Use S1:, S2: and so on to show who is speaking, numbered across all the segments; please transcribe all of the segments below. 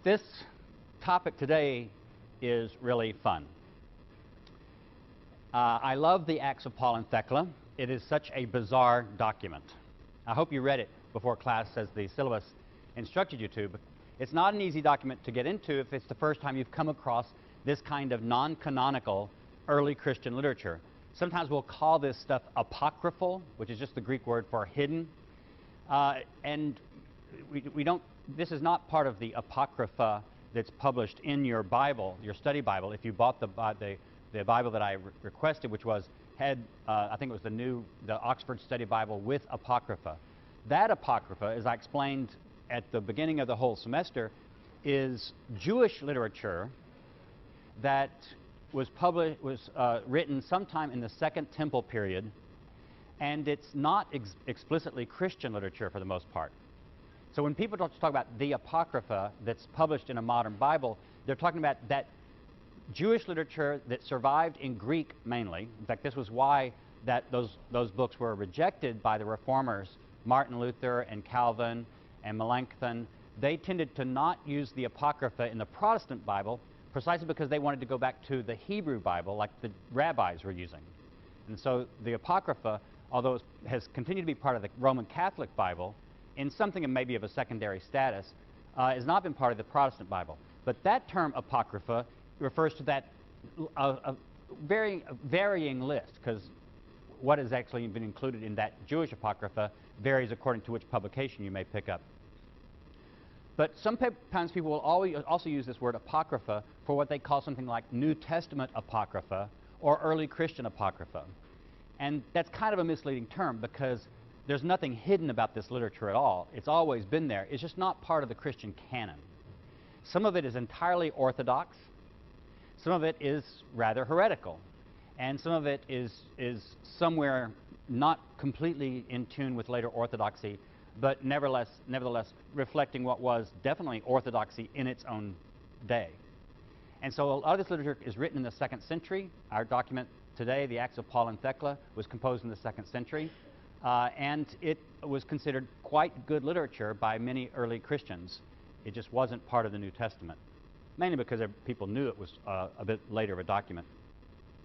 S1: This topic today is really fun. I love the Acts of Paul and Thecla. It is such a bizarre document. I hope you read it before class, as the syllabus instructed you to. But it's not an easy document to get into if it's the first time you've come across this kind of non-canonical early Christian literature. Sometimes we'll call this stuff apocryphal, which is just the Greek word for hidden. And we don't, this is not part of the Apocrypha that's published in your Bible, your study Bible. If you bought the Bible that I requested, which had I think it was the Oxford Study Bible with Apocrypha. That Apocrypha, as I explained at the beginning of the whole semester, is Jewish literature that was written sometime in the Second Temple period, and it's not explicitly Christian literature for the most part. So when people talk about the Apocrypha that's published in a modern Bible, they're talking about that Jewish literature that survived in Greek mainly. In fact, this was why those books were rejected by the reformers, Martin Luther and Calvin and Melanchthon. They tended to not use the Apocrypha in the Protestant Bible precisely because they wanted to go back to the Hebrew Bible like the rabbis were using. And so the Apocrypha, although it has continued to be part of the Roman Catholic Bible, in something maybe of a secondary status, has not been part of the Protestant Bible. But that term Apocrypha refers to that varying list, because what has actually been included in that Jewish Apocrypha varies according to which publication you may pick up. But sometimes people will also use this word Apocrypha for what they call something like New Testament Apocrypha or early Christian Apocrypha. And that's kind of a misleading term, because there's nothing hidden about this literature at all. It's always been there. It's just not part of the Christian canon. Some of it is entirely orthodox. Some of it is rather heretical. And some of it is somewhere not completely in tune with later orthodoxy, but nevertheless reflecting what was definitely orthodoxy in its own day. And so a lot of this literature is written in the 2nd century. Our document today, the Acts of Paul and Thecla, was composed in the 2nd century. And it was considered quite good literature by many early Christians. It just wasn't part of the New Testament, mainly because people knew it was a bit later of a document,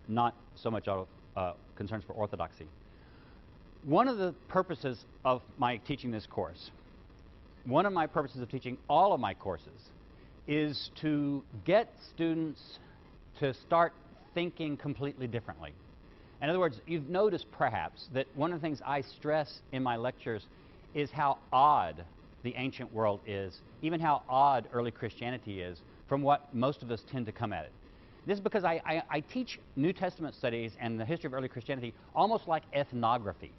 S1: not so much out of concerns for orthodoxy. One of the purposes of my teaching this course, one of my purposes of teaching all of my courses, is to get students to start thinking completely differently. In other words, you've noticed perhaps that one of the things I stress in my lectures is how odd the ancient world is, even how odd early Christianity is from what most of us tend to come at it. This is because I teach New Testament studies and the history of early Christianity almost like ethnography.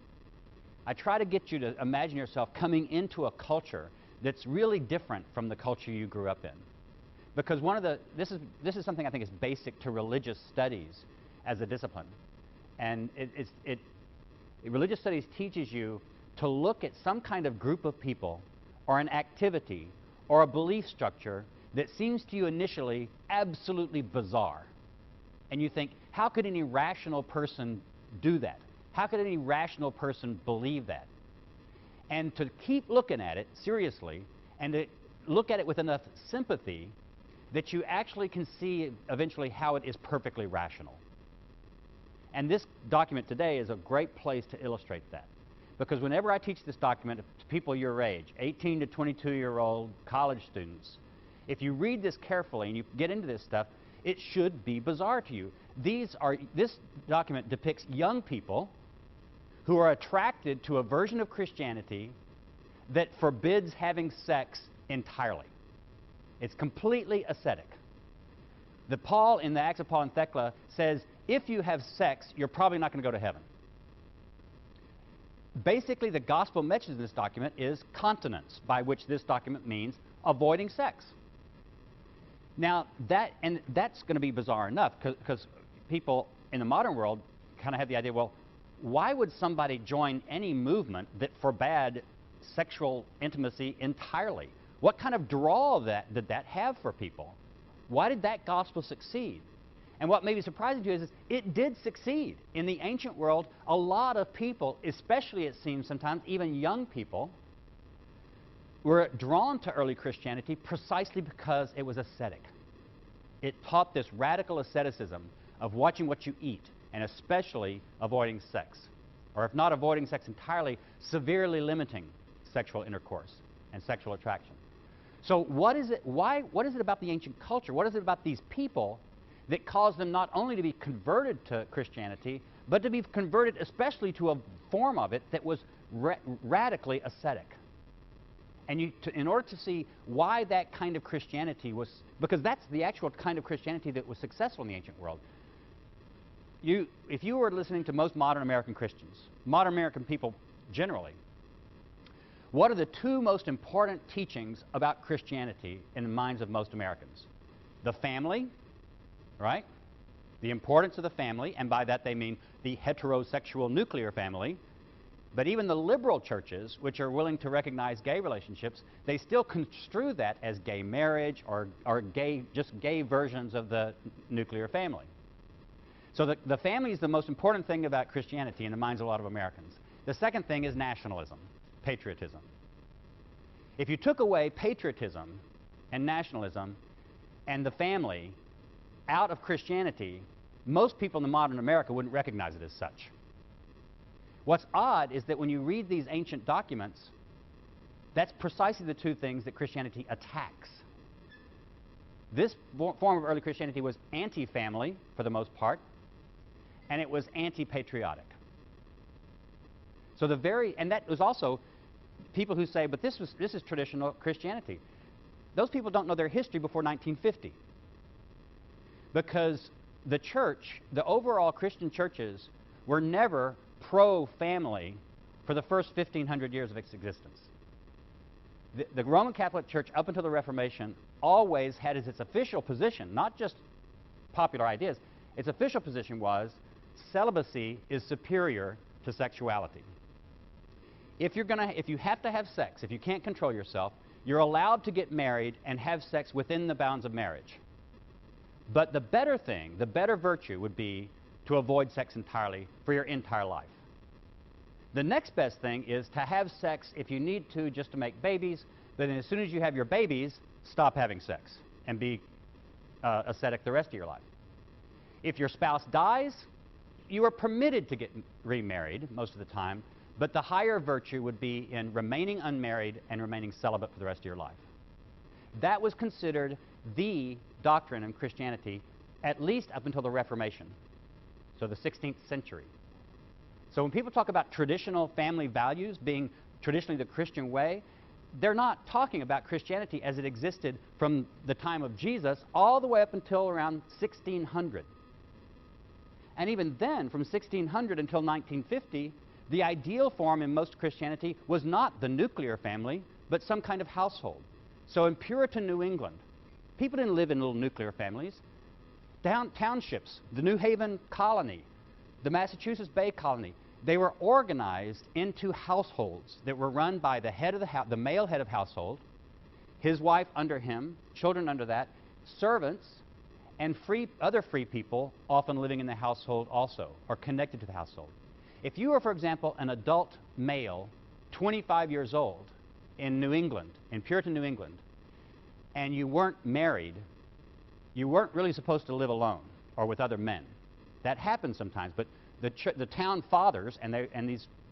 S1: I try to get you to imagine yourself coming into a culture that's really different from the culture you grew up in. Because this is something I think is basic to religious studies as a discipline. And religious studies teaches you to look at some kind of group of people or an activity or a belief structure that seems to you initially absolutely bizarre. And you think, how could any rational person do that? How could any rational person believe that? And to keep looking at it seriously and to look at it with enough sympathy that you actually can see eventually how it is perfectly rational. And this document today is a great place to illustrate that. Because whenever I teach this document to people your age, 18 to 22-year-old college students, if you read this carefully and you get into this stuff, it should be bizarre to you. This document depicts young people who are attracted to a version of Christianity that forbids having sex entirely. It's completely ascetic. Paul in the Acts of Paul and Thecla says, if you have sex, you're probably not going to go to heaven. Basically, the gospel message in this document is continence, by which this document means avoiding sex. Now, that's going to be bizarre enough, because people in the modern world kind of have the idea, well, why would somebody join any movement that forbade sexual intimacy entirely? What kind of draw did that have for people? Why did that gospel succeed? And what may be surprising to you is it did succeed. In the ancient world, a lot of people, especially it seems sometimes even young people, were drawn to early Christianity precisely because it was ascetic. It taught this radical asceticism of watching what you eat, and especially avoiding sex. Or if not avoiding sex entirely, severely limiting sexual intercourse and sexual attraction. So what is it about the ancient culture? What is it about these people that caused them not only to be converted to Christianity, but to be converted especially to a form of it that was radically ascetic? And in order to see why that kind of Christianity was, because that's the actual kind of Christianity that was successful in the ancient world. If you were listening to most modern American Christians, modern American people generally, what are the two most important teachings about Christianity in the minds of most Americans? The family, right? The importance of the family, and by that they mean the heterosexual nuclear family. But even the liberal churches, which are willing to recognize gay relationships, they still construe that as gay marriage or just gay versions of the nuclear family. So the family is the most important thing about Christianity in the minds of a lot of Americans. The second thing is nationalism, patriotism. If you took away patriotism and nationalism and the family out of Christianity, most people in the modern America wouldn't recognize it as such. What's odd is that when you read these ancient documents, that's precisely the two things that Christianity attacks. This form of early Christianity was anti-family, for the most part, and it was anti-patriotic. So and that was also people who say, but this is traditional Christianity. Those people don't know their history before 1950. Because the church, the overall Christian churches, were never pro-family for the first 1,500 years of its existence. The Roman Catholic Church, up until the Reformation, always had as its official position, not just popular ideas, its official position was celibacy is superior to sexuality. If you have to have sex, if you can't control yourself, you're allowed to get married and have sex within the bounds of marriage. But the better thing, the better virtue would be to avoid sex entirely for your entire life. The next best thing is to have sex if you need to just to make babies, but then as soon as you have your babies, stop having sex and be ascetic the rest of your life. If your spouse dies, you are permitted to get remarried most of the time, but the higher virtue would be in remaining unmarried and remaining celibate for the rest of your life. That was considered the doctrine in Christianity, at least up until the Reformation, so the 16th century. So when people talk about traditional family values being traditionally the Christian way, they're not talking about Christianity as it existed from the time of Jesus all the way up until around 1600. And even then, from 1600 until 1950, the ideal form in most Christianity was not the nuclear family, but some kind of household. So in Puritan New England, people didn't live in little nuclear families. Townships, the New Haven colony, the Massachusetts Bay colony, they were organized into households that were run by the head of the male head of household, his wife under him, children under that, servants, and other free people often living in the household also, or connected to the household. If you were, for example, an adult male, 25 years old, in New England, in Puritan New England, and you weren't married, you weren't really supposed to live alone or with other men. That happened sometimes, but the town fathers and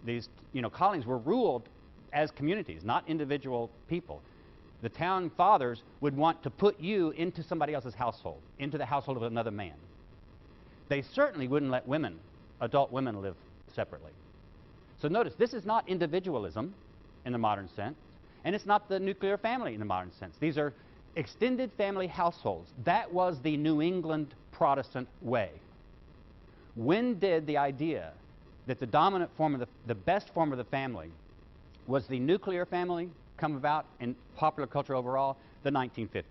S1: these colonies were ruled as communities, not individual people. The town fathers would want to put you into somebody else's household, into the household of another man. They certainly wouldn't let women, adult women, live separately. So notice, this is not individualism in the modern sense, and it's not the nuclear family in the modern sense. These are extended family households. That was the New England Protestant way. When did the idea that the dominant form of the best form of the family was the nuclear family come about in popular culture overall? The 1950s.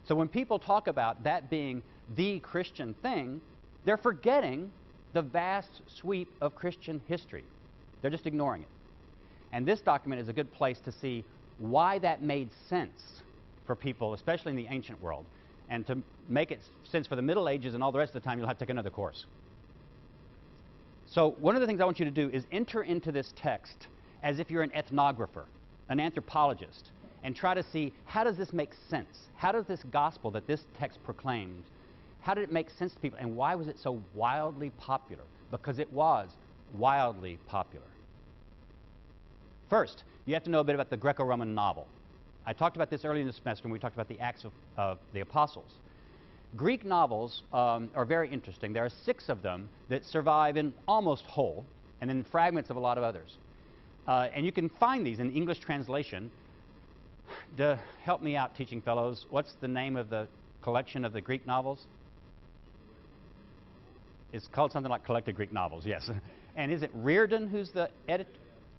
S1: So when people talk about that being the Christian thing, they're forgetting the vast sweep of Christian history. They're just ignoring it. And this document is a good place to see why that made sense for people, especially in the ancient world. And to make it sense for the Middle Ages and all the rest of the time, you'll have to take another course. So one of the things I want you to do is enter into this text as if you're an ethnographer. an anthropologist and try to see, how does this make sense? How does this gospel that this text proclaims, how did it make sense to people, and why was it so wildly popular? Because it was wildly popular. First, you have to know a bit about the Greco-Roman novel. I talked about this earlier in the semester when we talked about the Acts of the Apostles. Greek novels are very interesting. There are 6 of them that survive in almost whole, and then fragments of a lot of others. And you can find these in English translation. Help me out, teaching fellows. What's the name of the collection of the Greek novels? It's called something like Collected Greek Novels, yes. And is it Reardon who's the editor?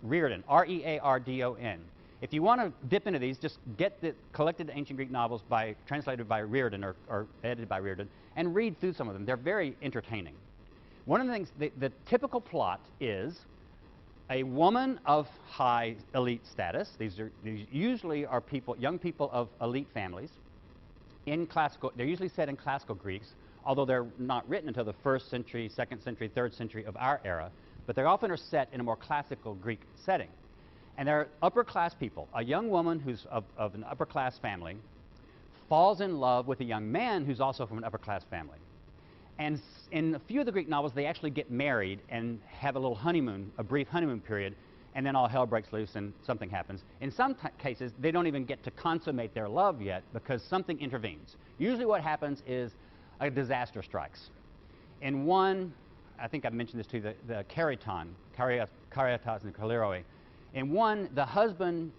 S1: Reardon, R-E-A-R-D-O-N. If you want to dip into these, just get the Collected Ancient Greek Novels translated by Reardon or edited by Reardon and read through some of them. They're very entertaining. One of the things, the typical plot is a woman of high elite status. These usually are young people of elite families. They're usually set in classical Greeks, although they're not written until the 1st century, 2nd century, 3rd century of our era. But they often are set in a more classical Greek setting. And they're upper-class people. A young woman who's of an upper-class family falls in love with a young man who's also from an upper-class family. And in a few of the Greek novels, they actually get married and have a little honeymoon, a brief honeymoon period, and then all hell breaks loose and something happens. In some cases, they don't even get to consummate their love yet because something intervenes. Usually what happens is a disaster strikes. In one, I think I mentioned this to you, the Karitas and Kaleroi. In one, the husband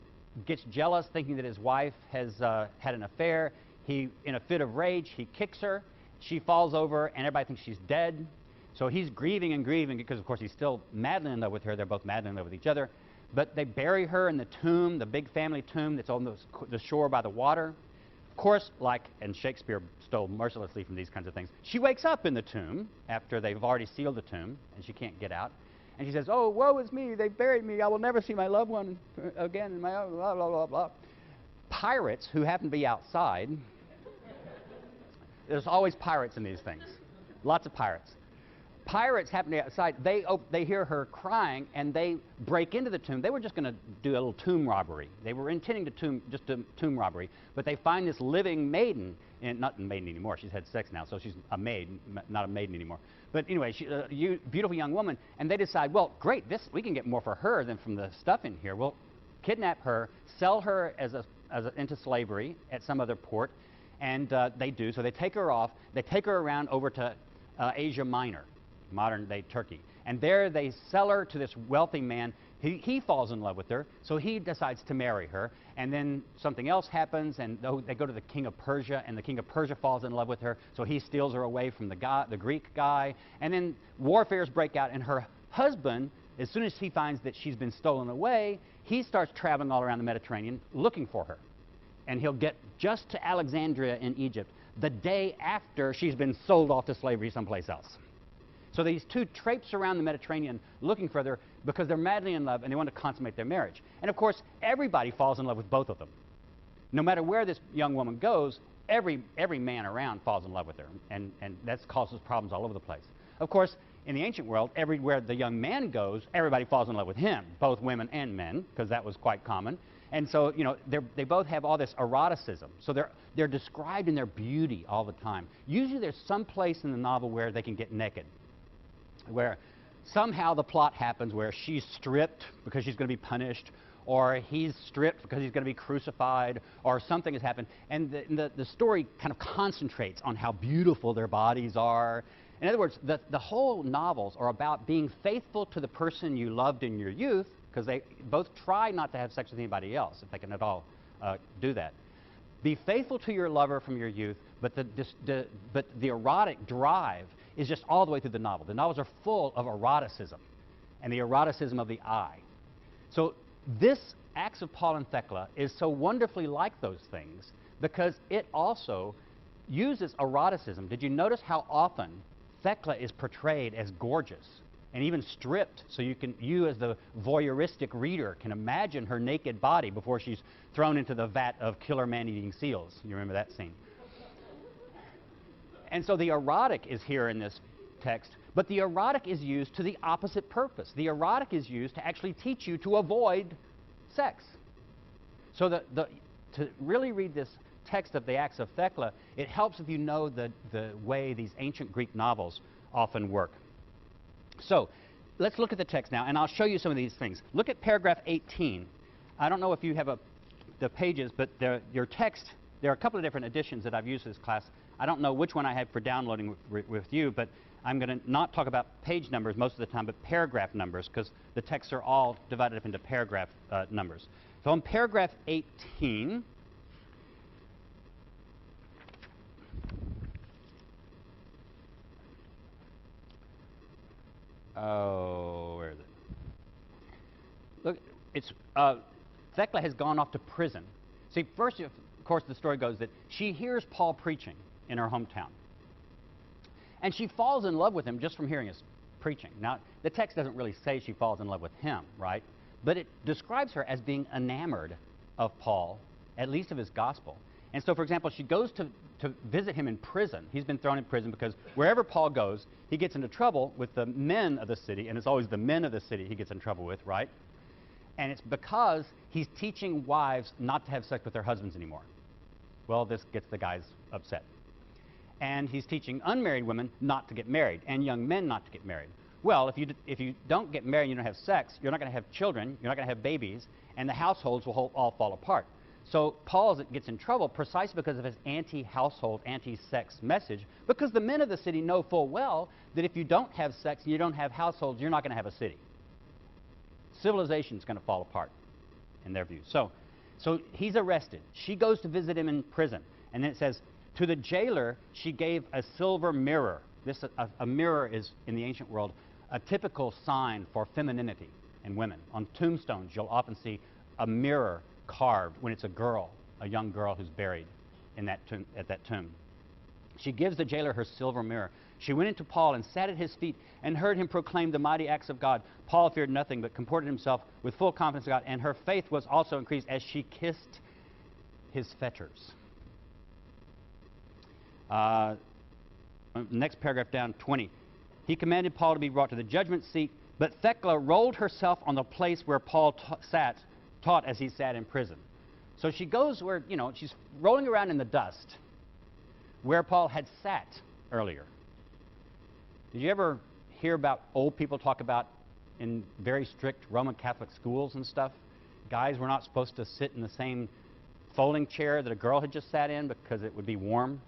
S1: gets jealous, thinking that his wife has had an affair. In a fit of rage, he kicks her. She falls over, and everybody thinks she's dead. So he's grieving and grieving because, of course, he's still madly in love with her. They're both madly in love with each other. But they bury her in the tomb, the big family tomb that's on the shore by the water. Of course, and Shakespeare stole mercilessly from these kinds of things, she wakes up in the tomb after they've already sealed the tomb, and she can't get out. And she says, "Oh, woe is me, they buried me, I will never see my loved one again in my own blah, blah, blah, blah." Pirates who happen to be outside, there's always pirates in these things, lots of pirates. Pirates happen to be outside, they hear her crying, and they break into the tomb. They were just going to do a little tomb robbery. They were intending to just do tomb robbery, but they find this living maiden, and not a maiden anymore, she's had sex now, so she's a maid, not a maiden anymore. But anyway, beautiful young woman, and they decide, well, great, we can get more for her than from the stuff in here. We'll kidnap her, sell her into slavery at some other port, and they do. So they take her off. They take her around over to Asia Minor, modern-day Turkey. And there they sell her to this wealthy man. He falls in love with her, so he decides to marry her. And then something else happens, and they go to the king of Persia, and the king of Persia falls in love with her, so he steals her away from the Greek guy. And then warfares break out, and her husband, as soon as he finds that she's been stolen away, he starts traveling all around the Mediterranean looking for her. And he'll get just to Alexandria in Egypt the day after she's been sold off to slavery someplace else. So these two traipse around the Mediterranean looking for her because they're madly in love and they want to consummate their marriage. And of course, everybody falls in love with both of them. No matter where this young woman goes, every man around falls in love with her. And that causes problems all over the place. Of course, in the ancient world, everywhere the young man goes, everybody falls in love with him, both women and men, because that was quite common. And so, they both have all this eroticism. So they're described in their beauty all the time. Usually there's some place in the novel where they can get naked, where somehow the plot happens where she's stripped because she's going to be punished, or he's stripped because he's going to be crucified, or something has happened. And the story kind of concentrates on how beautiful their bodies are. In other words, the whole novels are about being faithful to the person you loved in your youth, because they both try not to have sex with anybody else, if they can at all do that. Be faithful to your lover from your youth, but the erotic drive is just all the way through the novel. The novels are full of eroticism, and the eroticism of the eye. So this Acts of Paul and Thecla is so wonderfully like those things because it also uses eroticism. Did you notice how often Thecla is portrayed as gorgeous and even stripped, so you as the voyeuristic reader can imagine her naked body before she's thrown into the vat of killer man-eating seals? You remember that scene? And so the erotic is here in this text, but the erotic is used to the opposite purpose. The erotic is used to actually teach you to avoid sex. So to really read this text of the Acts of Thecla, it helps if you know the way these ancient Greek novels often work. So let's look at the text now, and I'll show you some of these things. Look at paragraph 18. I don't know if you have the pages, but your text, there are a couple of different editions that I've used in this class. I don't know which one I had for downloading with you, but I'm going to not talk about page numbers most of the time, but paragraph numbers, because the texts are all divided up into paragraph numbers. So on paragraph 18, where is it? Look, it's Thecla has gone off to prison. See, first, of course, the story goes that she hears Paul preaching in her hometown. And she falls in love with him just from hearing his preaching. Now, the text doesn't really say she falls in love with him, right? But it describes her as being enamored of Paul, at least of his gospel. And so, for example, she goes to visit him in prison. He's been thrown in prison because wherever Paul goes, he gets into trouble with the men of the city, and it's always the men of the city he gets in trouble with, right? And it's because he's teaching wives not to have sex with their husbands anymore. Well, this gets the guys upset. And he's teaching unmarried women not to get married, and young men not to get married. Well, if you don't get married and you don't have sex, you're not going to have children, you're not going to have babies, and the households will all fall apart. So Paul gets in trouble precisely because of his anti-household, anti-sex message, because the men of the city know full well that if you don't have sex and you don't have households, you're not going to have a city. Civilization is going to fall apart in their view. So he's arrested. She goes to visit him in prison. And then it says, to the jailer, she gave a silver mirror. A mirror is, in the ancient world, a typical sign for femininity in women. On tombstones, you'll often see a mirror carved when it's a girl, a young girl who's buried in at that tomb. She gives the jailer her silver mirror. She went into Paul and sat at his feet and heard him proclaim the mighty acts of God. Paul feared nothing but comported himself with full confidence in God, and her faith was also increased as she kissed his fetters. Next paragraph down, 20. He commanded Paul to be brought to the judgment seat, but Thecla rolled herself on the place where Paul taught as he sat in prison. So she goes where, she's rolling around in the dust where Paul had sat earlier. Did you ever hear about old people talk about in very strict Roman Catholic schools and stuff? Guys were not supposed to sit in the same folding chair that a girl had just sat in because it would be warm,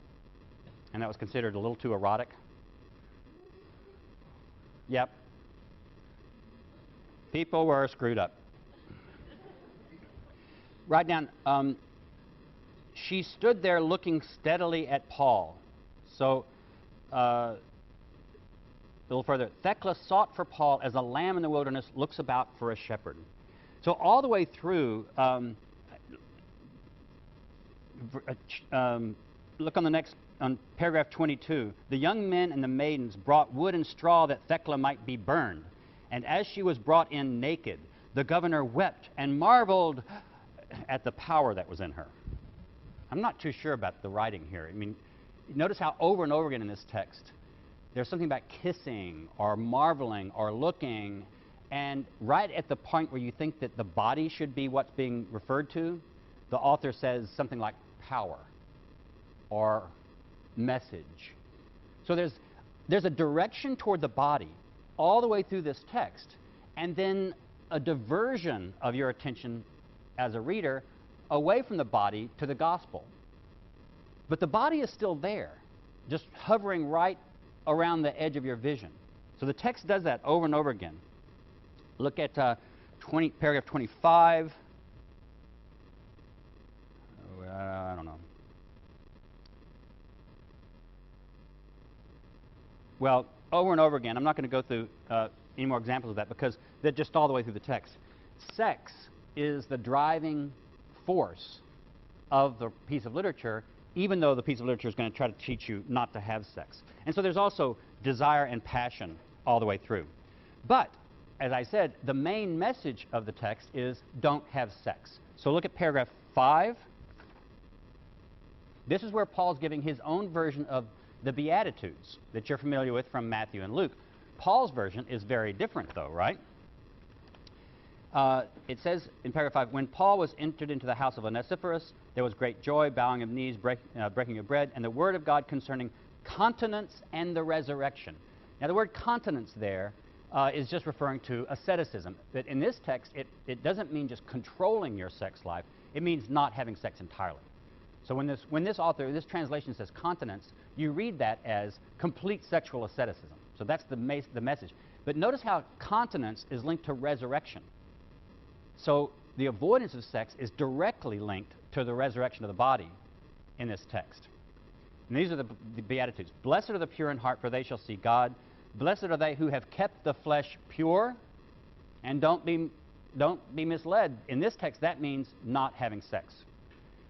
S1: and that was considered a little too erotic. Yep. People were screwed up. Write down, she stood there looking steadily at Paul. So, a little further, Thecla sought for Paul as a lamb in the wilderness looks about for a shepherd. So all the way through, look on paragraph 22. The young men and the maidens brought wood and straw that Thecla might be burned. And as she was brought in naked, the governor wept and marveled at the power that was in her. I'm not too sure about the writing here. I mean, notice how over and over again in this text, there's something about kissing or marveling or looking, and right at the point where you think that the body should be what's being referred to, the author says something like power or message. So there's a direction toward the body all the way through this text, and then a diversion of your attention as a reader away from the body to the gospel. But the body is still there, just hovering right around the edge of your vision. So the text does that over and over again. Look at paragraph 25. I don't know. Well, over and over again. I'm not going to go through any more examples of that because they're just all the way through the text. Sex is the driving force of the piece of literature, even though the piece of literature is going to try to teach you not to have sex. And so there's also desire and passion all the way through. But, as I said, the main message of the text is don't have sex. So look at paragraph 5. This is where Paul's giving his own version of the Beatitudes that you're familiar with from Matthew and Luke. Paul's version is very different, though, right? it says in paragraph 5, when Paul was entered into the house of Onesiphorus, there was great joy, bowing of knees, breaking of bread, and the word of God concerning continence and the resurrection. Now, the word continence there is just referring to asceticism. But in this text, it doesn't mean just controlling your sex life. It means not having sex entirely. So when this translation says continence, you read that as complete sexual asceticism. So that's the message. But notice how continence is linked to resurrection. So the avoidance of sex is directly linked to the resurrection of the body in this text. And these are the Beatitudes. Blessed are the pure in heart, for they shall see God. Blessed are they who have kept the flesh pure. And don't be misled. In this text, that means not having sex.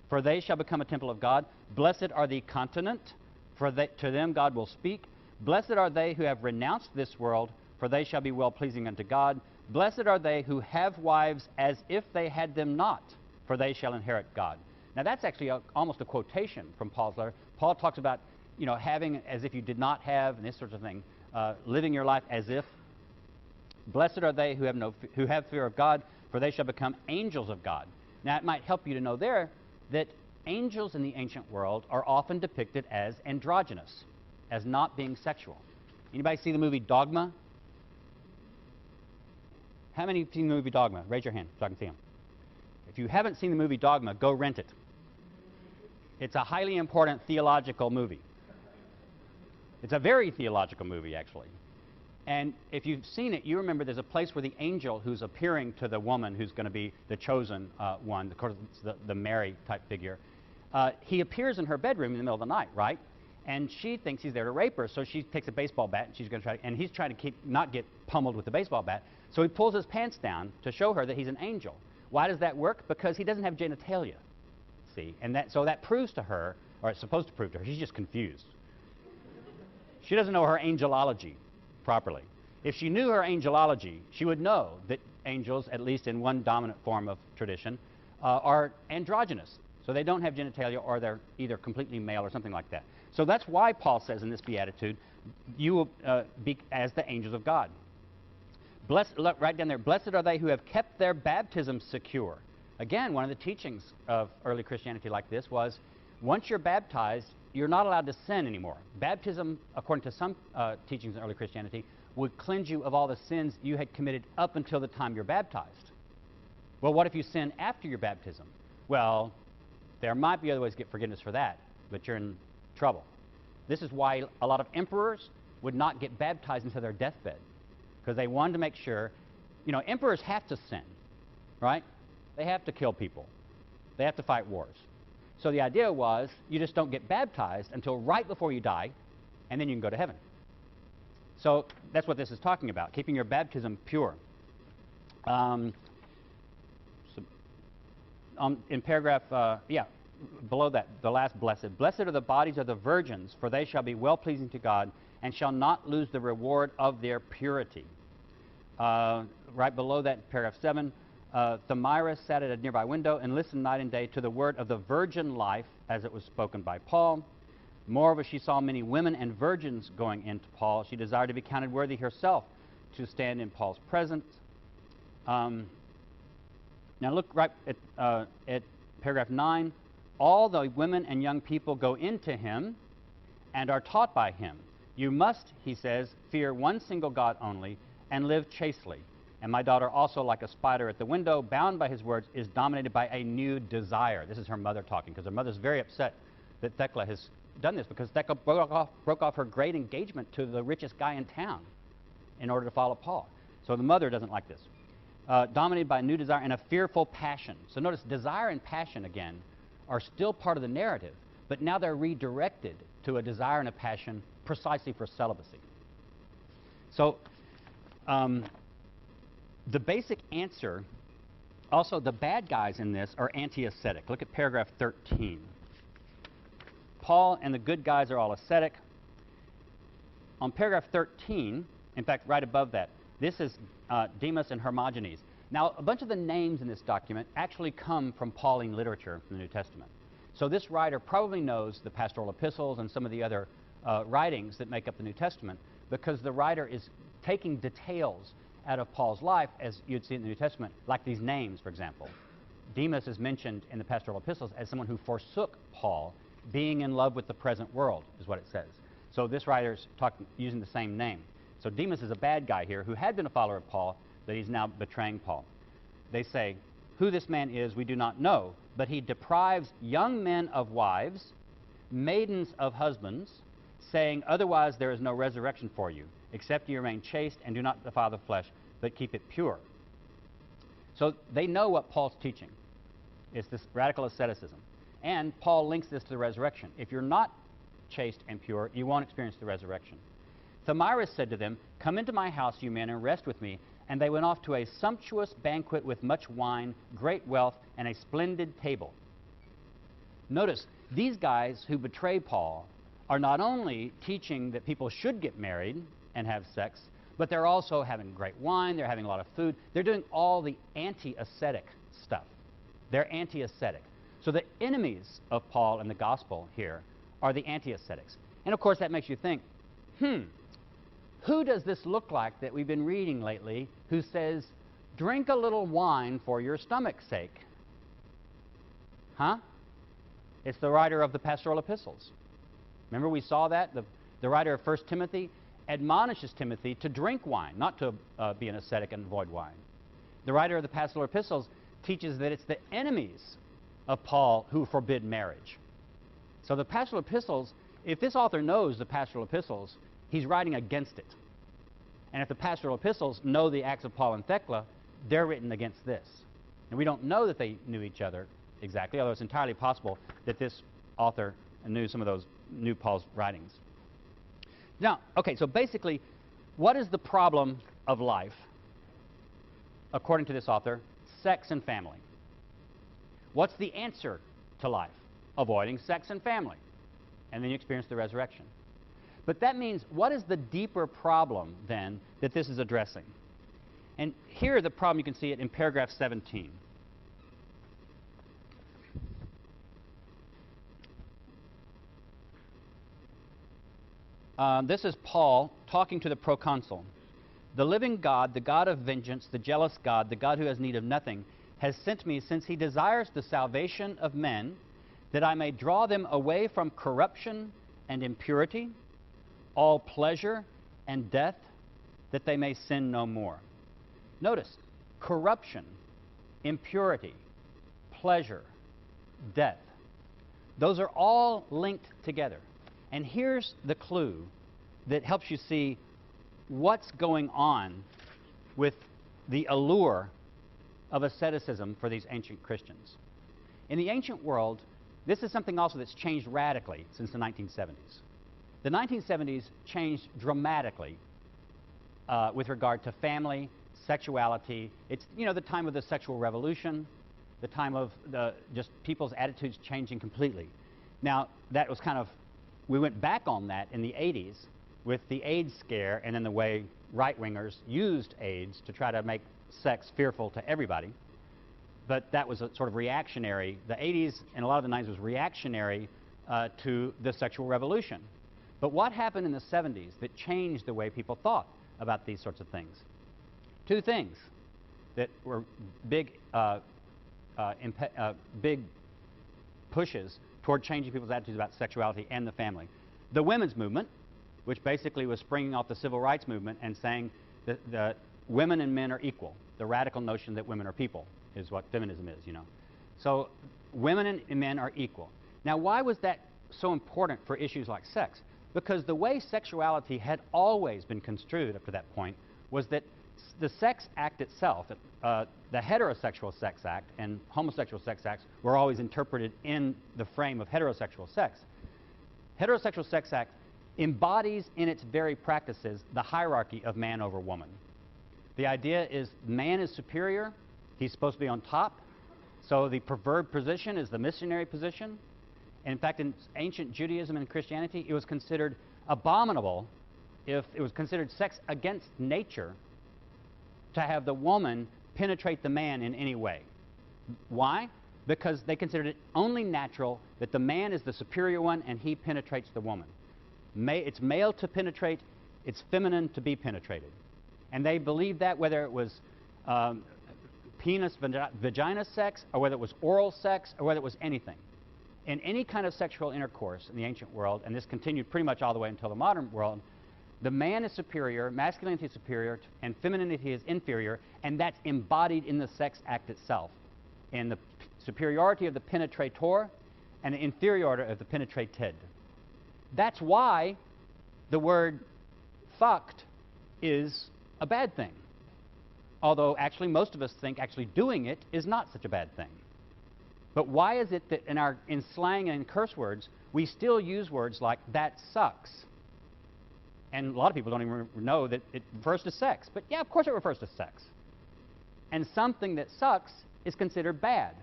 S1: For they shall become a temple of God. Blessed are the continent, for to them God will speak. Blessed are they who have renounced this world, for they shall be well-pleasing unto God. Blessed are they who have wives as if they had them not, for they shall inherit God. Now that's actually almost a quotation from Paul's letter. Paul talks about, having as if you did not have, and this sort of thing, living your life as if. Blessed are they who have fear of God, for they shall become angels of God. Now it might help you to know there that angels in the ancient world are often depicted as androgynous, as not being sexual. Anybody see the movie Dogma? How many have seen the movie Dogma? Raise your hand so I can see them. If you haven't seen the movie Dogma, go rent it. It's a highly important theological movie. It's a very theological movie, actually. And if you've seen it, you remember there's a place where the angel who's appearing to the woman who's going to be the chosen one, of course, it's the Mary type figure, he appears in her bedroom in the middle of the night, right? And she thinks he's there to rape her, so she takes a baseball bat and she's going to try, and he's trying to not get pummeled with the baseball bat. So he pulls his pants down to show her that he's an angel. Why does that work? Because he doesn't have genitalia. See, and so that proves to her, or it's supposed to prove to her, she's just confused. She doesn't know her angelology properly. If she knew her angelology, she would know that angels, at least in one dominant form of tradition, are androgynous. So they don't have genitalia, or they're either completely male or something like that. So that's why Paul says in this beatitude, you will be as the angels of God. Look, right down there, blessed are they who have kept their baptism secure. Again, one of the teachings of early Christianity like this was, once you're baptized, you're not allowed to sin anymore. Baptism, according to some teachings in early Christianity, would cleanse you of all the sins you had committed up until the time you're baptized. Well, what if you sin after your baptism? Well, there might be other ways to get forgiveness for that, but you're in trouble. This is why a lot of emperors would not get baptized until their deathbed, because they wanted to make sure, emperors have to sin, right? They have to kill people. They have to fight wars. So the idea was, you just don't get baptized until right before you die, and then you can go to heaven. So that's what this is talking about, keeping your baptism pure. In paragraph, below that, the last blessed. Blessed are the bodies of the virgins, for they shall be well-pleasing to God, and shall not lose the reward of their purity. Right below that, paragraph 7, Thamyra sat at a nearby window and listened night and day to the word of the virgin life, as it was spoken by Paul. Moreover, she saw many women and virgins going into Paul. She desired to be counted worthy herself to stand in Paul's presence. Now look right at paragraph 9. All the women and young people go into him and are taught by him. You must, he says, fear one single God only and live chastely. And my daughter also, like a spider at the window, bound by his words, is dominated by a new desire. This is her mother talking, because her mother's very upset that Thecla has done this, because Thecla broke off her great engagement to the richest guy in town in order to follow Paul. So the mother doesn't like this. Dominated by a new desire and a fearful passion. So notice, desire and passion, again, are still part of the narrative, but now they're redirected to a desire and a passion precisely for celibacy. So the basic answer, also the bad guys in this are anti-ascetic. Look at paragraph 13. Paul and the good guys are all ascetic. On paragraph 13, in fact, right above that, this is Demas and Hermogenes. Now, a bunch of the names in this document actually come from Pauline literature from the New Testament. So this writer probably knows the pastoral epistles and some of the other writings that make up the New Testament, because the writer is taking details out of Paul's life, as you'd see in the New Testament, like these names, for example. Demas is mentioned in the pastoral epistles as someone who forsook Paul, being in love with the present world, is what it says. So this writer's using the same name. So Demas is a bad guy here who had been a follower of Paul, but he's now betraying Paul. They say, who this man is we do not know, but he deprives young men of wives, maidens of husbands, saying, otherwise there is no resurrection for you, except you remain chaste and do not defile the flesh, but keep it pure. So they know what Paul's teaching. It's this radical asceticism. And Paul links this to the resurrection. If you're not chaste and pure, you won't experience the resurrection. Thamyris said to them, come into my house, you men, and rest with me. And they went off to a sumptuous banquet with much wine, great wealth, and a splendid table. Notice, these guys who betray Paul are not only teaching that people should get married and have sex, but they're also having great wine, they're having a lot of food. They're doing all the anti-ascetic stuff. They're anti-ascetic. So the enemies of Paul and the gospel here are the anti-ascetics. And of course that makes you think, who does this look like that we've been reading lately who says, drink a little wine for your stomach's sake? Huh? It's the writer of the pastoral epistles. Remember we saw that? The writer of 1 Timothy admonishes Timothy to drink wine, not to be an ascetic and avoid wine. The writer of the pastoral epistles teaches that it's the enemies of Paul who forbid marriage. So the pastoral epistles, if this author knows the pastoral epistles, he's writing against it. And if the pastoral epistles know the Acts of Paul and Thecla, they're written against this. And we don't know that they knew each other exactly, although it's entirely possible that this author knew Paul's writings. Now, okay, so basically, what is the problem of life, according to this author? Sex and family. What's the answer to life? Avoiding sex and family. And then you experience the resurrection. But that means, what is the deeper problem, then, that this is addressing? And here, the problem, you can see it in paragraph 17. This is Paul talking to the proconsul. The living God, the God of vengeance, the jealous God, the God who has need of nothing, has sent me since he desires the salvation of men, that I may draw them away from corruption and impurity, all pleasure and death, that they may sin no more. Notice, corruption, impurity, pleasure, death. Those are all linked together. And here's the clue that helps you see what's going on with the allure of asceticism for these ancient Christians. In the ancient world, this is something also that's changed radically since the 1970s. The 1970s changed dramatically with regard to family, sexuality. It's, the time of the sexual revolution, the time of just people's attitudes changing completely. Now, that was kind of, we went back on that in the 80s with the AIDS scare and then the way right-wingers used AIDS to try to make sex fearful to everybody. But that was a sort of reactionary. The 80s and a lot of the 90s was reactionary to the sexual revolution. But what happened in the 70s that changed the way people thought about these sorts of things? Two things that were big pushes toward changing people's attitudes about sexuality and the family. The women's movement, which basically was springing off the civil rights movement and saying that women and men are equal. The radical notion that women are people is what feminism is, So women and men are equal. Now, why was that so important for issues like sex? Because the way sexuality had always been construed up to that point was that the sex act itself, the heterosexual sex act and homosexual sex acts were always interpreted in the frame of heterosexual sex. Heterosexual sex act embodies in its very practices the hierarchy of man over woman. The idea is man is superior, he's supposed to be on top, so the preferred position is the missionary position. And in fact, in ancient Judaism and Christianity, it was considered abominable, if it was considered sex against nature, to have the woman penetrate the man in any way. Why? Because they considered it only natural that the man is the superior one and he penetrates the woman. It's male to penetrate, it's feminine to be penetrated. And they believed that whether it was penis-vagina sex, or whether it was oral sex, or whether it was anything. In any kind of sexual intercourse in the ancient world, and this continued pretty much all the way until the modern world, the man is superior, masculinity is superior, and femininity is inferior, and that's embodied in the sex act itself, in the superiority of the penetrator and the inferiority of the penetrated. That's why the word fucked is a bad thing. Although actually most of us think actually doing it is not such a bad thing. But why is it that in slang and in curse words, we still use words like that sucks? And a lot of people don't even know that it refers to sex. But yeah, of course it refers to sex. And something that sucks is considered bad.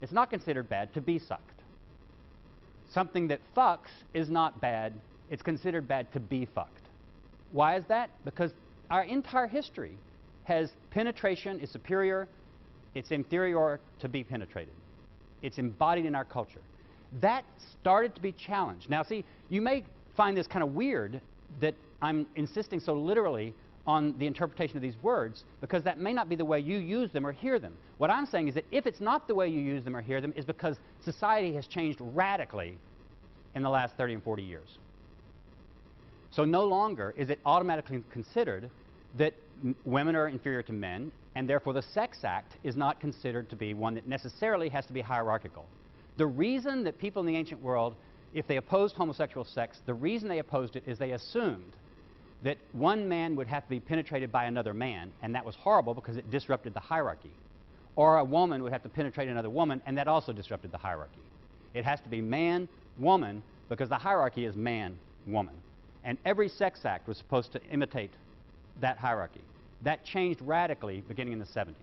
S1: It's not considered bad to be sucked. Something that fucks is not bad. It's considered bad to be fucked. Why is that? Because our entire history has penetration is superior, it's inferior to be penetrated. It's embodied in our culture. That started to be challenged. Now see, you may find this kind of weird that I'm insisting so literally on the interpretation of these words, because that may not be the way you use them or hear them. What I'm saying is that if it's not the way you use them or hear them, is because society has changed radically in the last 30 and 40 years. So no longer is it automatically considered that women are inferior to men, and therefore the sex act is not considered to be one that necessarily has to be hierarchical. The reason that people in the ancient world, if they opposed homosexual sex, the reason they opposed it is they assumed that one man would have to be penetrated by another man, and that was horrible because it disrupted the hierarchy. Or a woman would have to penetrate another woman, and that also disrupted the hierarchy. It has to be man, woman, because the hierarchy is man, woman. And every sex act was supposed to imitate that hierarchy. That changed radically beginning in the 70s.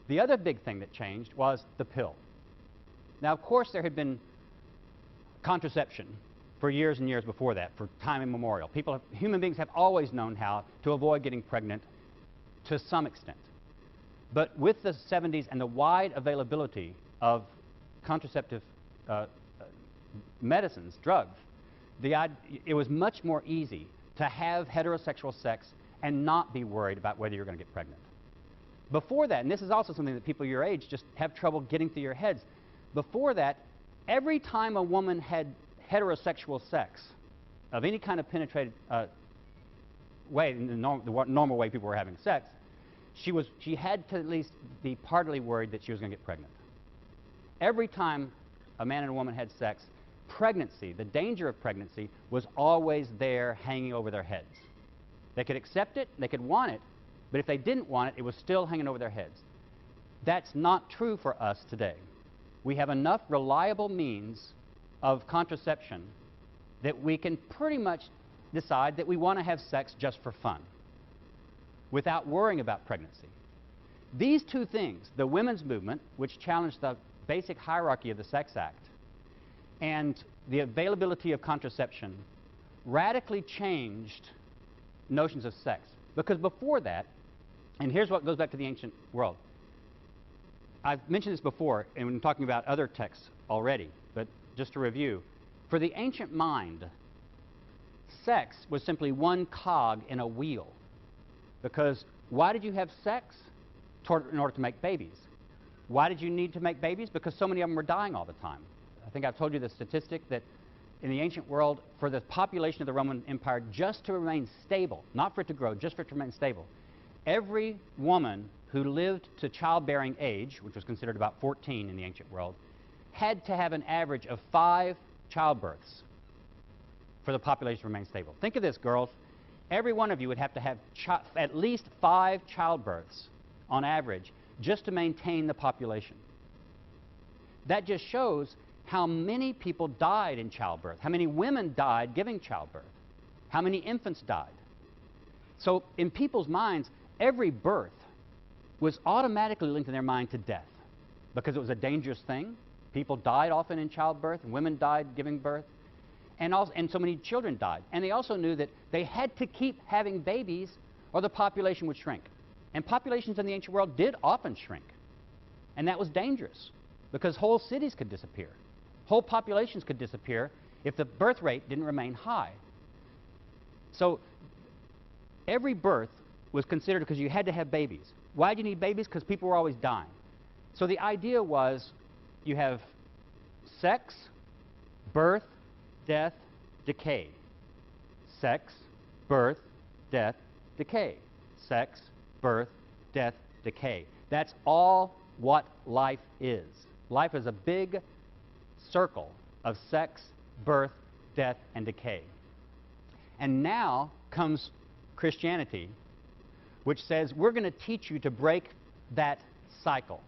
S1: The other big thing that changed was the pill. Now, of course, there had been contraception for years and years before that, for time immemorial. Human beings have always known how to avoid getting pregnant to some extent. But with the 70s and the wide availability of contraceptive medicines, drugs, it was much more easy to have heterosexual sex and not be worried about whether you're going to get pregnant. Before that, and this is also something that people your age just have trouble getting through your heads, before that, every time a woman had heterosexual sex of any kind of penetrated way, in the normal way people were having sex, she had to at least be partly worried that she was going to get pregnant. Every time a man and a woman had sex, pregnancy, the danger of pregnancy, was always there hanging over their heads. They could accept it, they could want it, but if they didn't want it, it was still hanging over their heads. That's not true for us today. We have enough reliable means of contraception that we can pretty much decide that we want to have sex just for fun, without worrying about pregnancy. These two things, the women's movement, which challenged the basic hierarchy of the sex act, and the availability of contraception, radically changed notions of sex. Because before that, and here's what goes back to the ancient world. I've mentioned this before, and when talking about other texts already, but just to review, for the ancient mind, sex was simply one cog in a wheel. Because why did you have sex? In order to make babies. Why did you need to make babies? Because so many of them were dying all the time. I think I've told you the statistic that in the ancient world, for the population of the Roman Empire, just to remain stable, not for it to grow, just for it to remain stable, every woman who lived to childbearing age, which was considered about 14 in the ancient world, had to have an average of 5 childbirths for the population to remain stable. Think of this, girls. Every one of you would have to have at least 5 childbirths on average just to maintain the population. That just shows how many people died in childbirth, how many women died giving childbirth, how many infants died. So in people's minds, every birth was automatically linked in their mind to death because it was a dangerous thing. People died often in childbirth, and women died giving birth, and so many children died. And they also knew that they had to keep having babies or the population would shrink. And populations in the ancient world did often shrink. And that was dangerous because whole cities could disappear. Whole populations could disappear if the birth rate didn't remain high. So every birth was considered because you had to have babies. Why did you need babies? Because people were always dying. So the idea was you have sex, birth, death, decay. Sex, birth, death, decay. Sex, birth, death, decay. That's all what life is. Life is a big circle of sex, birth, death, and decay. And now comes Christianity, which says we're going to teach you to break that cycle.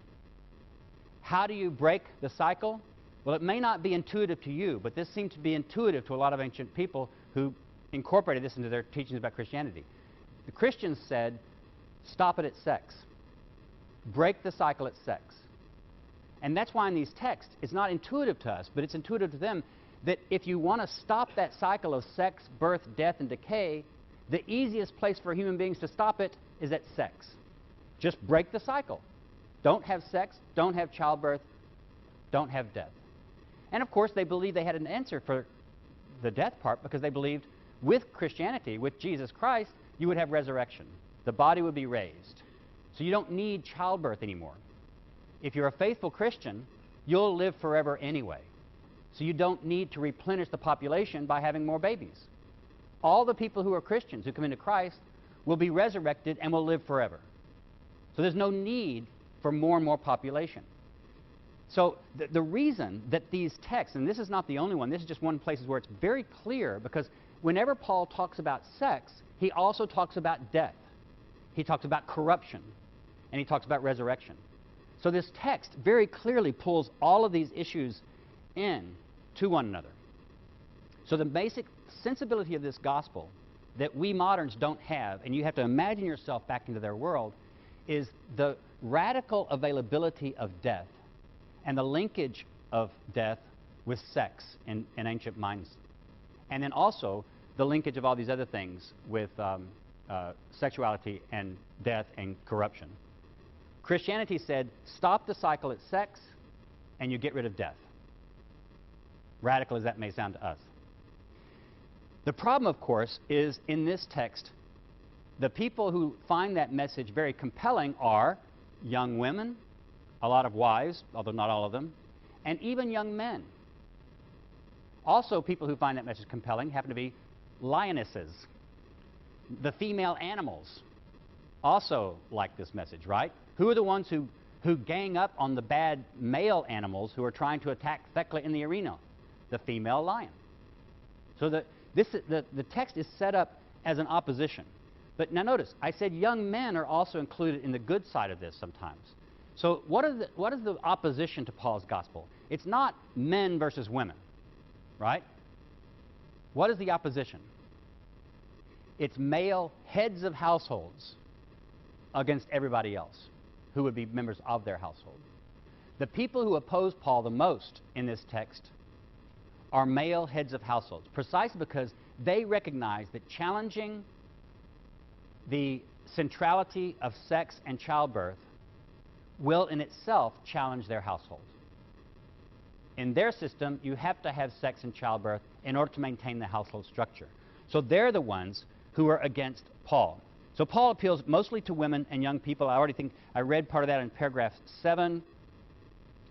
S1: How do you break the cycle? Well, it may not be intuitive to you, but this seemed to be intuitive to a lot of ancient people who incorporated this into their teachings about Christianity. The Christians said, stop it at sex. Break the cycle at sex. And that's why in these texts, it's not intuitive to us, but it's intuitive to them that if you want to stop that cycle of sex, birth, death, and decay, the easiest place for human beings to stop it is at sex. Just break the cycle. Don't have sex, don't have childbirth, don't have death. And of course, they believed they had an answer for the death part because they believed with Christianity, with Jesus Christ, you would have resurrection. The body would be raised. So you don't need childbirth anymore. If you're a faithful Christian, you'll live forever anyway. So you don't need to replenish the population by having more babies. All the people who are Christians who come into Christ will be resurrected and will live forever. So there's no need for more and more population. So the reason that these texts, and this is not the only one, this is just one place where it's very clear, because whenever Paul talks about sex, he also talks about death. He talks about corruption, and he talks about resurrection. So this text very clearly pulls all of these issues in to one another. So the basic sensibility of this gospel that we moderns don't have, and you have to imagine yourself back into their world, is the radical availability of death and the linkage of death with sex in ancient minds. And then also the linkage of all these other things with sexuality and death and corruption. Christianity said, stop the cycle at sex and you get rid of death. Radical as that may sound to us. The problem, of course, is in this text, the people who find that message very compelling are young women, a lot of wives, although not all of them, and even young men. Also, people who find that message compelling happen to be lionesses. The female animals also like this message, right? Who are the ones who gang up on the bad male animals who are trying to attack Thecla in the arena? The female lion. So the text is set up as an opposition. But now notice, I said young men are also included in the good side of this sometimes. So what is the opposition to Paul's gospel? It's not men versus women, right? What is the opposition? It's male heads of households against everybody else who would be members of their household. The people who oppose Paul the most in this text are male heads of households, precisely because they recognize that challenging the centrality of sex and childbirth will in itself challenge their household. In their system, you have to have sex and childbirth in order to maintain the household structure. So they're the ones who are against Paul. So Paul appeals mostly to women and young people. I already think I read part of that in paragraph 7.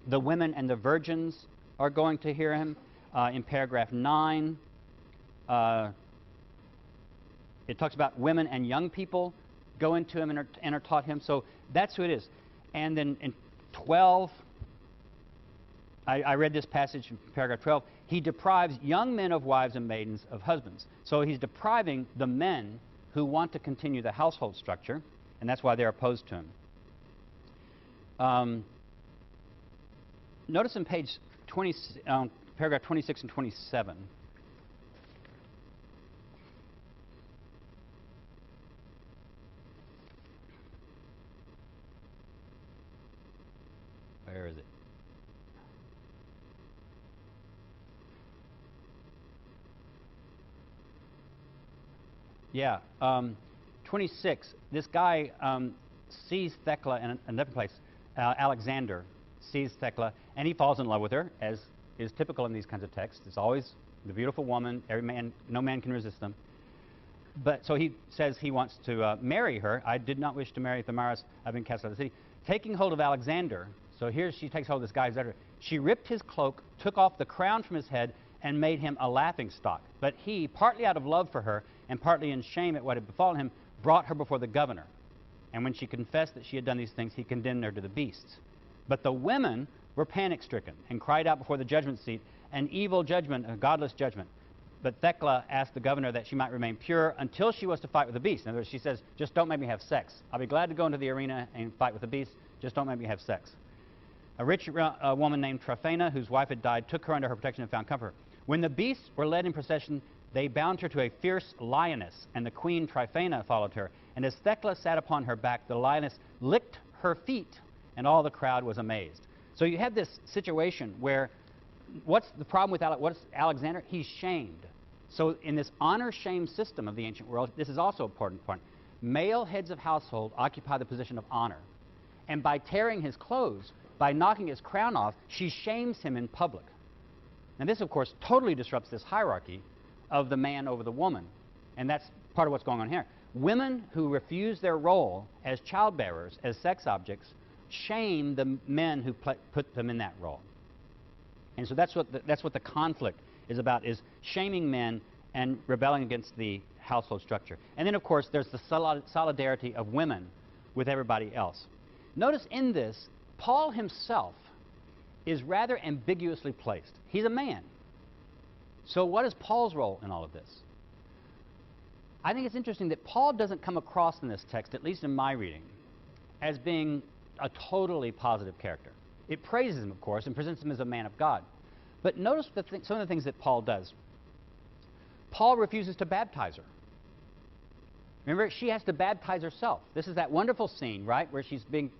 S1: The women and the virgins are going to hear him. In paragraph 9, it talks about women and young people go into him and are taught him. So that's who it is. And then in 12, I read this passage in paragraph 12. He deprives young men of wives and maidens of husbands. So he's depriving the men who want to continue the household structure, and that's why they're opposed to him. Notice in page 20, paragraph 26 and 27. Where is it? Yeah, 26. This guy sees Thecla in another place. Alexander sees Thecla, and he falls in love with her, as is typical in these kinds of texts. It's always the beautiful woman. Every man, no man can resist them. But so he says he wants to marry her. I did not wish to marry Thamyris. I've been cast out of the city. Taking hold of Alexander. So here she takes hold of this guy's editor. She ripped his cloak, took off the crown from his head, and made him a laughingstock. But he, partly out of love for her and partly in shame at what had befallen him, brought her before the governor. And when she confessed that she had done these things, he condemned her to the beasts. But the women were panic-stricken and cried out before the judgment seat, an evil judgment, a godless judgment. But Thecla asked the governor that she might remain pure until she was to fight with the beast. In other words, she says, just don't make me have sex. I'll be glad to go into the arena and fight with the beast, just don't make me have sex. A rich woman named Tryphena, whose wife had died, took her under her protection and found comfort. When the beasts were led in procession, they bound her to a fierce lioness, and the queen Tryphena followed her. And as Thecla sat upon her back, the lioness licked her feet, and all the crowd was amazed. So you have this situation where, what's the problem with Alexander? He's shamed. So in this honor-shame system of the ancient world, this is also an important point. Male heads of household occupy the position of honor. And by tearing his clothes, by knocking his crown off, she shames him in public. And this, of course, totally disrupts this hierarchy of the man over the woman. And that's part of what's going on here. Women who refuse their role as childbearers, as sex objects, shame the men who put them in that role. And so that's what the conflict is about, is shaming men and rebelling against the household structure. And then, of course, there's the solidarity of women with everybody else. Notice in this, Paul himself is rather ambiguously placed. He's a man. So what is Paul's role in all of this? I think it's interesting that Paul doesn't come across in this text, at least in my reading, as being a totally positive character. It praises him, of course, and presents him as a man of God. But notice some of the things that Paul does. Paul refuses to baptize her. Remember, she has to baptize herself. This is that wonderful scene, right, where she's being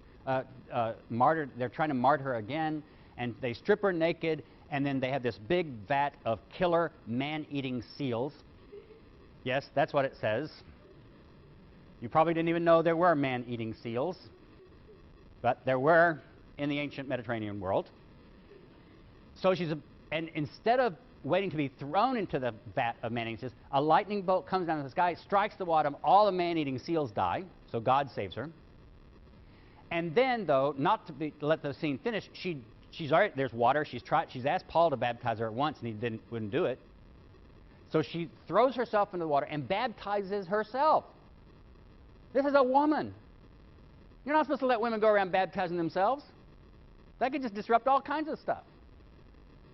S1: martyred. They're trying to martyr her again, and they strip her naked, and then they have this big vat of killer man-eating seals. Yes, that's what it says. You probably didn't even know there were man-eating seals, but there were in the ancient Mediterranean world. So and instead of waiting to be thrown into the vat of man-eating seals, a lightning bolt comes down from the sky, strikes the bottom, all the man-eating seals die, so God saves her. And then, though, not to let the scene finish, she's already, there's water, she's asked Paul to baptize her once, and he wouldn't do it. So she throws herself into the water and baptizes herself. This is a woman. You're not supposed to let women go around baptizing themselves. That could just disrupt all kinds of stuff.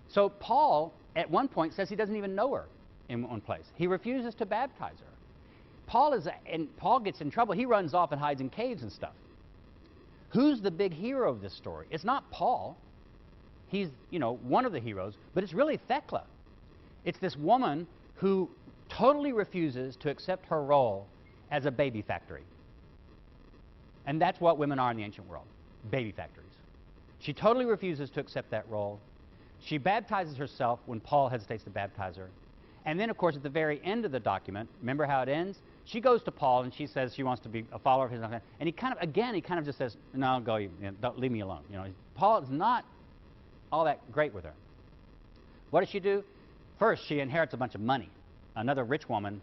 S1: So Paul, at one point, says he doesn't even know her in one place. He refuses to baptize her. And Paul gets in trouble. He runs off and hides in caves and stuff. Who's the big hero of this story? It's not Paul. He's, one of the heroes, but it's really Thecla. It's this woman who totally refuses to accept her role as a baby factory. And that's what women are in the ancient world, baby factories. She totally refuses to accept that role. She baptizes herself when Paul hesitates to baptize her. And then, of course, at the very end of the document, remember how it ends? She goes to Paul and she says she wants to be a follower of his. And he kind of just says, no, go, don't leave me alone. Paul is not all that great with her. What does she do? First, she inherits a bunch of money. Another rich woman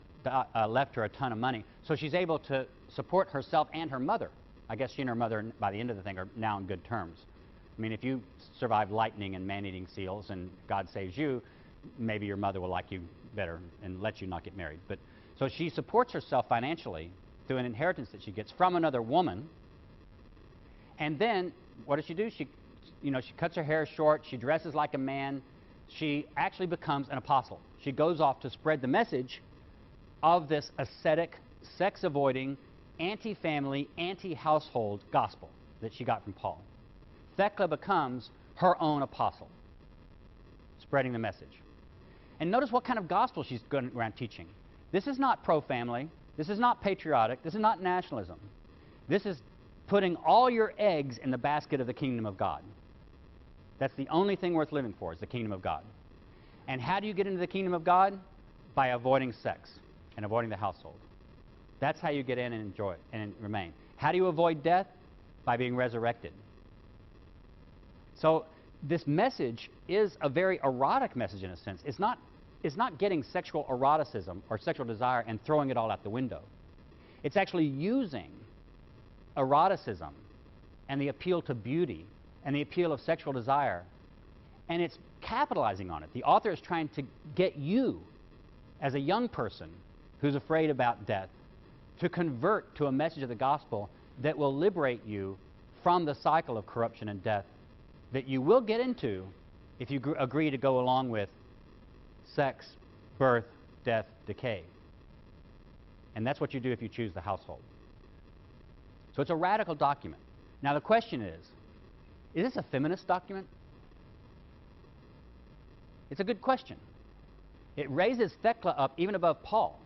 S1: left her a ton of money. So she's able to support herself and her mother. I guess she and her mother, by the end of the thing, are now in good terms. I mean, if you survive lightning and man-eating seals and God saves you, maybe your mother will like you better and let you not get married. But so she supports herself financially through an inheritance that she gets from another woman. And then, what does she do? She cuts her hair short. She dresses like a man. She actually becomes an apostle. She goes off to spread the message of this ascetic, sex-avoiding, anti-family, anti-household gospel that she got from Paul. Thecla becomes her own apostle, spreading the message. And notice what kind of gospel she's going around teaching. This is not pro-family. This is not patriotic. This is not nationalism. This is putting all your eggs in the basket of the kingdom of God. That's the only thing worth living for, is the kingdom of God. And how do you get into the kingdom of God? By avoiding sex and avoiding the household. That's how you get in and enjoy it and remain. How do you avoid death? By being resurrected. So this message is a very erotic message in a sense. It's not is not getting sexual eroticism or sexual desire and throwing it all out the window. It's actually using eroticism and the appeal to beauty and the appeal of sexual desire, and it's capitalizing on it. The author is trying to get you, as a young person who's afraid about death, to convert to a message of the gospel that will liberate you from the cycle of corruption and death that you will get into if you agree to go along with sex, birth, death, decay. And that's what you do if you choose the household. So it's a radical document. Now the question is this a feminist document? It's a good question. It raises Thecla up even above Paul.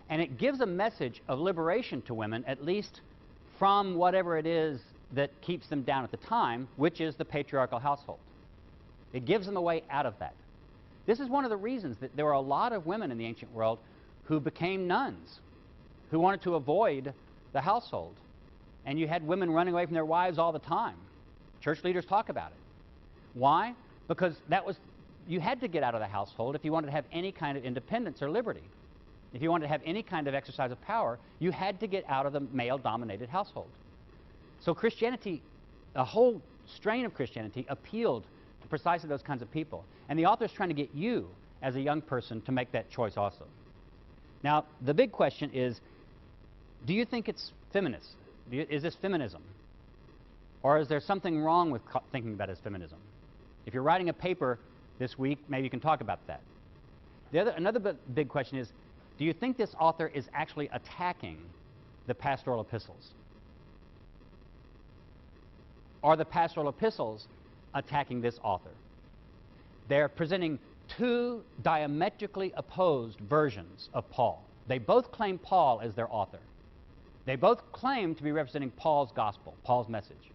S1: And it gives a message of liberation to women, at least from whatever it is that keeps them down at the time, which is the patriarchal household. It gives them a way out of that. This is one of the reasons that there were a lot of women in the ancient world who became nuns, who wanted to avoid the household. And you had women running away from their wives all the time. Church leaders talk about it. Why? Because you had to get out of the household if you wanted to have any kind of independence or liberty. If you wanted to have any kind of exercise of power, you had to get out of the male-dominated household. So Christianity, a whole strain of Christianity, appealed to precisely those kinds of people. And the author is trying to get you, as a young person, to make that choice also. Now, the big question is, do you think it's feminist? Is this feminism? Or is there something wrong with thinking about it as feminism? If you're writing a paper this week, maybe you can talk about that. Another big question is, do you think this author is actually attacking the pastoral epistles? Are the pastoral epistles attacking this author? They're presenting two diametrically opposed versions of Paul. They both claim Paul as their author. They both claim to be representing Paul's gospel, Paul's message.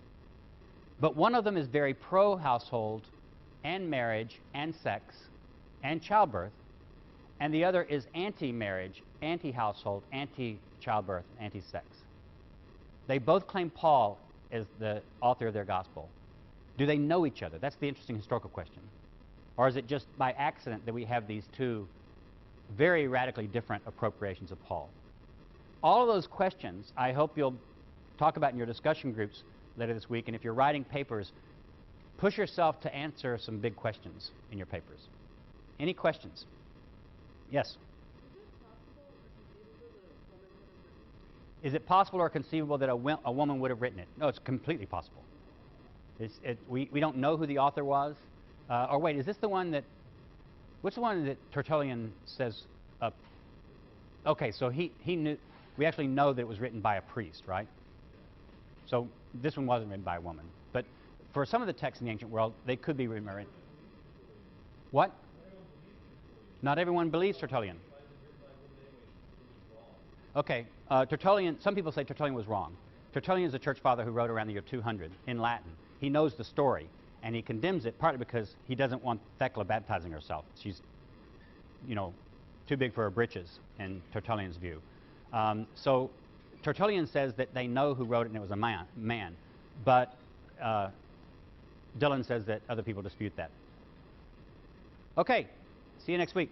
S1: But one of them is very pro-household and marriage and sex and childbirth, and the other is anti-marriage, anti-household, anti-childbirth, anti-sex. They both claim Paul as the author of their gospel. Do they know each other? That's the interesting historical question. Or is it just by accident that we have these two very radically different appropriations of Paul? All of those questions I hope you'll talk about in your discussion groups later this week, and if you're writing papers, push yourself to answer some big questions in your papers. Any questions? Yes? Is it possible or conceivable that a woman would have written it? No, it's completely possible. We don't know who the author was. Or wait, is this the one that... What's the one that Tertullian says... okay, so he knew... We actually know that it was written by a priest, right? So this one wasn't written by a woman. But for some of the texts in the ancient world, they could be written... What? Not everyone believes Tertullian. Okay, Tertullian, some people say Tertullian was wrong. Tertullian is a church father who wrote around the year 200 in Latin. He knows the story, and he condemns it partly because he doesn't want Thecla baptizing herself. She's, too big for her britches, in Tertullian's view. So Tertullian says that they know who wrote it and it was a man. But Dylan says that other people dispute that. Okay, see you next week.